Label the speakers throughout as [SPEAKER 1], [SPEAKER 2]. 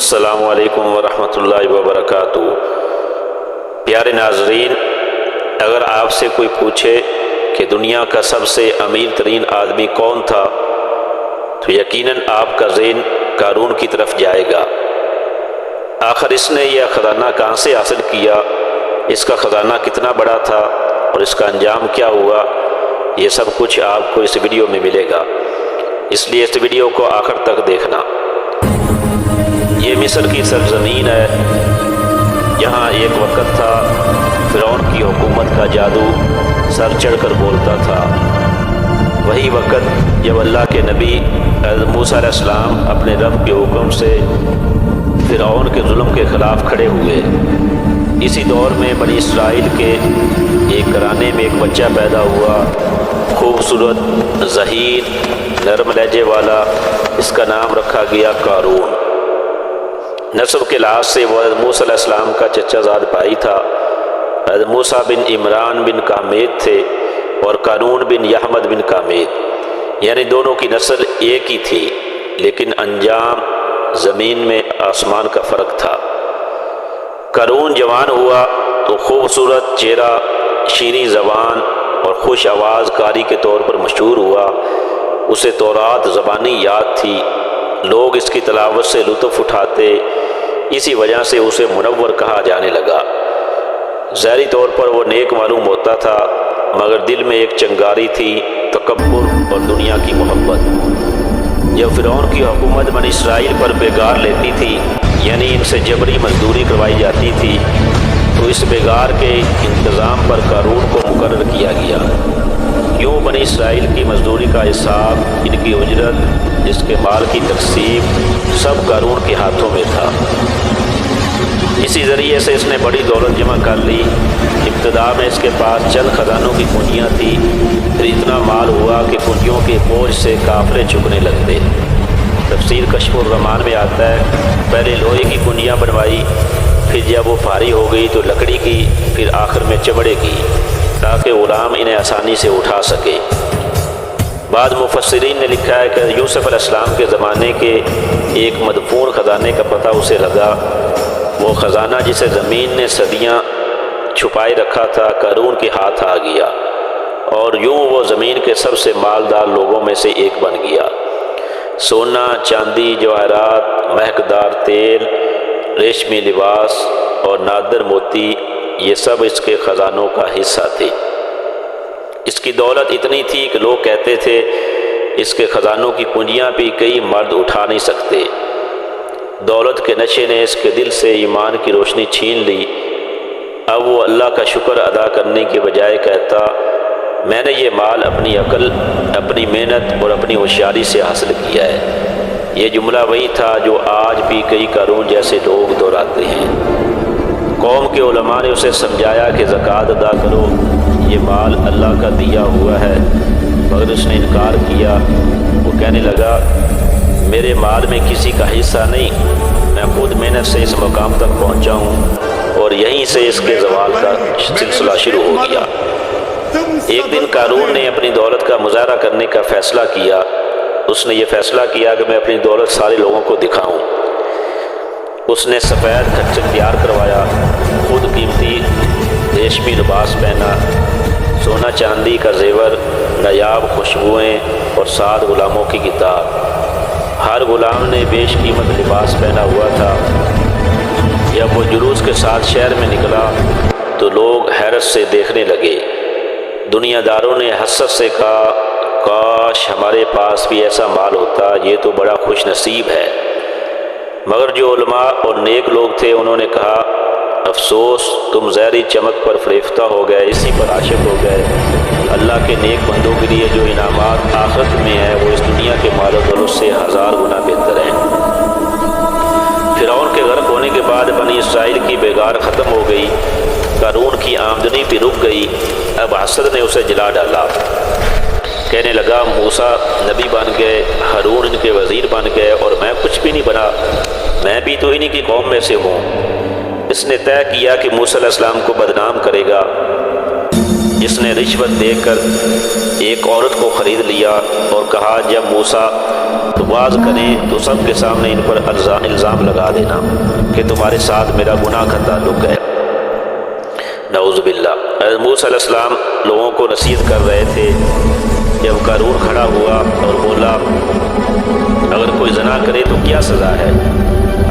[SPEAKER 1] السلام علیکم ورحمۃ اللہ وبرکاتہ۔ پیارے ناظرین، اگر آپ سے کوئی پوچھے کہ دنیا کا سب سے امیر ترین آدمی کون تھا تو یقیناً آپ کا ذہن قارون کی طرف جائے گا۔ آخر اس نے یہ خزانہ کہاں سے حاصل کیا، اس کا خزانہ کتنا بڑا تھا اور اس کا انجام کیا ہوا، یہ سب کچھ آپ کو اس ویڈیو میں ملے گا، اس لیے اس ویڈیو کو آخر تک دیکھنا۔ یہ مصر کی سرزمین ہے، یہاں ایک وقت تھا فرعون کی حکومت کا جادو سر چڑھ کر بولتا تھا۔ وہی وقت جب اللہ کے نبی حضرت موسیٰ علیہ السلام اپنے رب کے حکم سے فرعون کے ظلم کے خلاف کھڑے ہوئے۔ اسی دور میں بنی اسرائیل کے ایک گھرانے میں ایک بچہ پیدا ہوا، خوبصورت، ذہین، نرم لہجے والا۔ اس کا نام رکھا گیا قارون۔ نسب کے لحاظ سے وہ حضرت موسیٰ علیہ السلام کا چچا زاد بھائی تھا۔ حضرت موسیٰ بن عمران بن کامید تھے اور قارون بن یحمد بن کامید، یعنی دونوں کی نسل ایک ہی تھی، لیکن انجام زمین میں آسمان کا فرق تھا۔ قارون جوان ہوا تو خوبصورت چہرہ، شیریں زبان اور خوش آواز قاری کے طور پر مشہور ہوا۔ اسے تورات زبانی یاد تھی، لوگ اس کی تلاوت سے لطف اٹھاتے، اسی وجہ سے اسے منور کہا جانے لگا۔ ظاہری طور پر وہ نیک معلوم ہوتا تھا، مگر دل میں ایک چنگاری تھی، تکبر اور دنیا کی محبت۔ جب فرعون کی حکومت بنی اسرائیل پر بگار لیتی تھی، یعنی ان سے جبری مزدوری کروائی جاتی تھی، تو اس بگار کے انتظام پر قارون کو مقرر کیا گیا۔ یوں بنی اسرائیل کی مزدوری کا حساب، ان کی اجرت، اس کے مال کی تقسیم، سب قارون کے ہاتھوں میں تھا۔ اسی ذریعے سے اس نے بڑی دولت جمع کر لی۔ ابتدا میں اس کے پاس چند خزانوں کی کنجیاں تھیں، پھر اتنا مال ہوا کہ کنجیوں کے بوجھ سے کافرے جھکنے لگتے۔ تفسیر کشف الرحمن میں آتا ہے، پہلے لوہے کی کنجیاں بنوائی، پھر جب وہ بھاری ہو گئی تو لکڑی کی، پھر آخر میں چمڑے کی، تاکہ غلام انہیں آسانی سے اٹھا سکے۔ بعض مفسرین نے لکھا ہے کہ یوسف علیہ السلام کے زمانے کے ایک مدفون خزانے کا پتہ اسے لگا۔ وہ خزانہ جسے زمین نے صدیاں چھپائے رکھا تھا، قارون کے ہاتھ آ گیا، اور یوں وہ زمین کے سب سے مالدار لوگوں میں سے ایک بن گیا۔ سونا، چاندی، جواہرات، مہکدار تیل، ریشمی لباس اور نادر موتی، یہ سب اس کے خزانوں کا حصہ تھے۔ اس کی دولت اتنی تھی کہ لوگ کہتے تھے اس کے خزانوں کی کنجیاں بھی کئی مرد اٹھا نہیں سکتے۔ دولت کے نشے نے اس کے دل سے ایمان کی روشنی چھین لی۔ اب وہ اللہ کا شکر ادا کرنے کے بجائے کہتا، میں نے یہ مال اپنی عقل، اپنی محنت اور اپنی ہوشیاری سے حاصل کیا ہے۔ یہ جملہ وہی تھا جو آج بھی کئی قارون جیسے لوگ دہراتے ہیں۔ قوم کے علماء نے اسے سمجھایا کہ زکوٰۃ ادا کرو، یہ مال اللہ کا دیا ہوا ہے، مگر اس نے انکار کیا۔ وہ کہنے لگا، میرے مال میں کسی کا حصہ نہیں، میں خود محنت سے اس مقام تک پہنچا ہوں، اور یہیں سے اس کے زوال کا سلسلہ شروع ہو گیا۔ ایک دن قارون نے اپنی دولت کا مظاہرہ کرنے کا فیصلہ کیا۔ اس نے یہ فیصلہ کیا کہ میں اپنی دولت سارے لوگوں کو دکھاؤں۔ اس نے سفید کھچر تیار کروایا، خود قیمتی ریشمی لباس پہنا، سونا چاندی کا زیور، نایاب خوشبوئیں اور 7 غلاموں کی کتاب۔ ہر غلام نے بیش قیمت لباس پہنا ہوا تھا۔ جب وہ جلوس کے ساتھ شہر میں نکلا تو لوگ حیرت سے دیکھنے لگے۔ دنیا داروں نے حسرت سے کہا، کاش ہمارے پاس بھی ایسا مال ہوتا، یہ تو بڑا خوش نصیب ہے۔ مگر جو علماء اور نیک لوگ تھے انہوں نے کہا، افسوس، تم ظاہری چمک پر فریفتہ ہو گئے، اسی پر عاشق ہو گئے۔ اللہ کے نیک بندوں کے لیے جو انعامات آخرت میں ہیں وہ اس دنیا کے مال و دولت سے 1000 گنا بہتر ہیں۔ فرعون کے غرق ہونے کے بعد بنی اسرائیل کی بگار ختم ہو گئی، قارون کی آمدنی بھی رک گئی۔ اب حسد نے اسے جلا ڈالا۔ کہنے لگا، موسیٰ نبی بن گئے، ہارون ان کے وزیر بن گئے، اور میں کچھ بھی نہیں بنا، میں بھی تو انہی کی قوم میں سے ہوں۔ اس نے طے کیا کہ موسیٰ علیہ السلام کو بدنام کرے گا۔ جس نے رشوت دے کر ایک عورت کو خرید لیا اور کہا جب موسیٰ واز کریں تو سب کے سامنے ان پر الزام لگا دینا کہ تمہارے ساتھ میرا گناہ کا تعلق ہے۔ نعوذ باللہ۔ حضرت موسیٰ علیہ السلام لوگوں کو نصیحت کر رہے تھے، جب قارون کھڑا ہوا اور بولا اگر کوئی زنا کرے تو کیا سزا ہے؟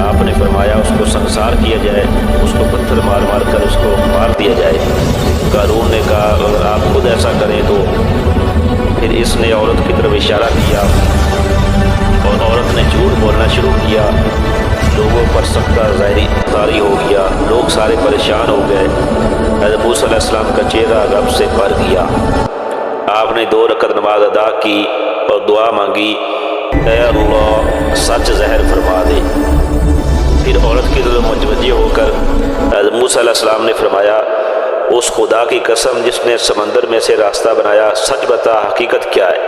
[SPEAKER 1] آپ نے فرمایا اس کو سنسار کیا جائے، اس کو پتھر مار مار کر اس کو مار دیا جائے۔ قارون نے کہا اگر آپ خود ایسا کریں تو پھر اس نے عورت کی طرف اشارہ کیا اور عورت نے جھوٹ بولنا شروع کیا۔ لوگوں پر سختہ ظاہری طاری ہو گیا، لوگ سارے پریشان ہو گئے۔ حضرت موسیٰ علیہ السلام کا چہرہ غم سے بھر گیا۔ آپ نے 2 رکعت نماز ادا کی اور دعا مانگی، اے اللہ سچ ظاہر فرما دے۔ پھر عورت کی طرف متوجہ ہو کر حضرت موسیٰ علیہ السلام نے فرمایا، اس خدا کی قسم جس نے سمندر میں سے راستہ بنایا، سچ بتا حقیقت کیا ہے؟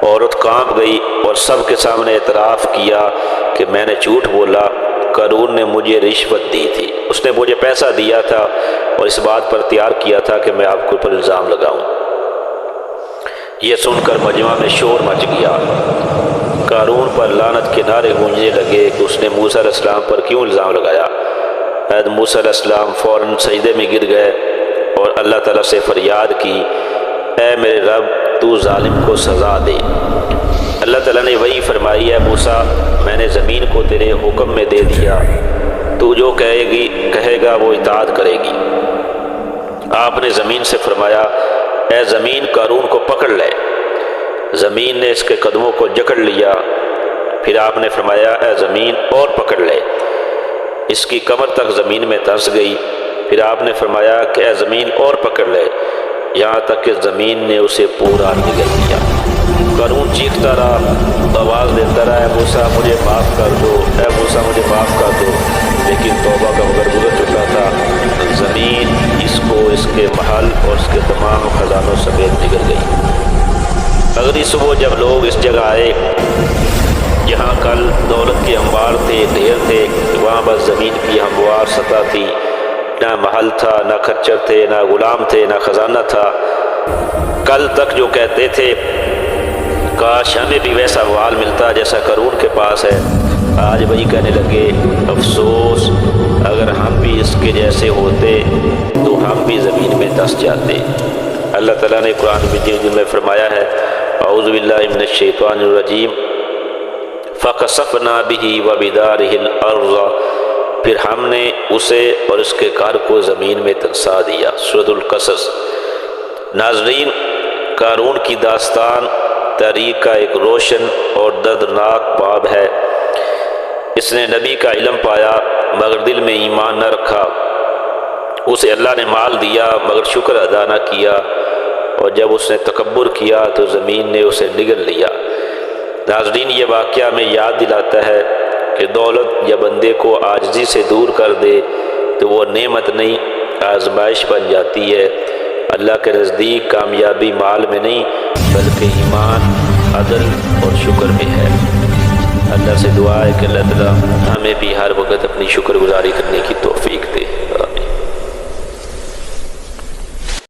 [SPEAKER 1] عورت کانپ گئی اور سب کے سامنے اعتراف کیا کہ میں نے جھوٹ بولا، قارون نے مجھے رشوت دی تھی، اس نے مجھے پیسہ دیا تھا اور اس بات پر تیار کیا تھا کہ میں آپ کو پر الزام لگاؤں۔ یہ سن کر مجمع میں شور مچ گیا۔ قارون پر لعنت کے نعرے گونجنے لگے کہ اس نے موسیٰ علیہ السلام پر کیوں الزام لگایا۔ حضرت موسیٰ علیہ السلام فوراً سجدے میں گر گئے اور اللہ تعالیٰ سے فریاد کی، اے میرے رب تو ظالم کو سزا دے۔ اللہ تعالیٰ نے وہی فرمائی، ہے موسیٰ میں نے زمین کو تیرے حکم میں دے دیا، تو جو کہے گا وہ اطاعت کرے گی۔ آپ نے زمین سے فرمایا، اے زمین قارون کو پکڑ لے۔ زمین نے اس کے قدموں کو جکڑ لیا۔ پھر آپ نے فرمایا، اے زمین اور پکڑ لے۔ اس کی کمر تک زمین میں دھنس گئی۔ پھر آپ نے فرمایا کہ اے زمین اور پکڑ لے، یہاں تک کہ زمین نے اسے پورا نگل دیا۔ قارون چیختا رہا، آواز دیتا رہا، اے موسیٰ مجھے معاف کر دو، اے موسیٰ مجھے معاف کر دو، لیکن توبہ کا وقت گزر چکا تھا۔ زمین اس کو اس کے محل اور اس کے تمام خزانوں سمیت نگل گئی۔ اگلی صبح جب لوگ اس جگہ آئے جہاں کل دولت کے انبار تھے، ڈھیر تھے، وہاں بس زمین کی ہموار سطح تھی، نہ محل تھا، نہ کھچر تھے، نہ غلام تھے، نہ خزانہ تھا۔ کل تک جو کہتے تھے کاش ہمیں بھی ویسا وال ملتا جیسا قارون کے پاس ہے، آج وہی کہنے لگے افسوس اگر ہم بھی اس کے جیسے ہوتے تو ہم بھی زمین میں دھس جاتے۔ اللہ تعالیٰ نے قرآن مجید میں فرمایا ہے، اعوذ باللہ من الشیطان الرجیم، فَخَسَفْنَا بِهِ وَبِدَارِهِ الْأَرْضَ، پھر ہم نے اسے اور اس کے گھر کو زمین میں دھنسا دیا۔ سورۃ القصص۔ ناظرین، قارون کی داستان تاریخ کا ایک روشن اور دردناک باب ہے۔ اس نے نبی کا علم پایا مگر دل میں ایمان نہ رکھا، اسے اللہ نے مال دیا مگر شکر ادا نہ کیا، اور جب اس نے تکبر کیا تو زمین نے اسے نگل لیا۔ ناظرین، یہ واقعہ ہمیں یاد دلاتا ہے کہ دولت یا بندے کو عاجزی سے دور کر دے تو وہ نعمت نہیں آزمائش بن جاتی ہے۔ اللہ کے نزدیک کامیابی مال میں نہیں بلکہ ایمان، عدل اور شکر میں ہے۔ اللہ سے دعا ہے کہ اللہ تعالیٰ ہمیں بھی ہر وقت اپنی شکر گزاری کرنے کی توفیق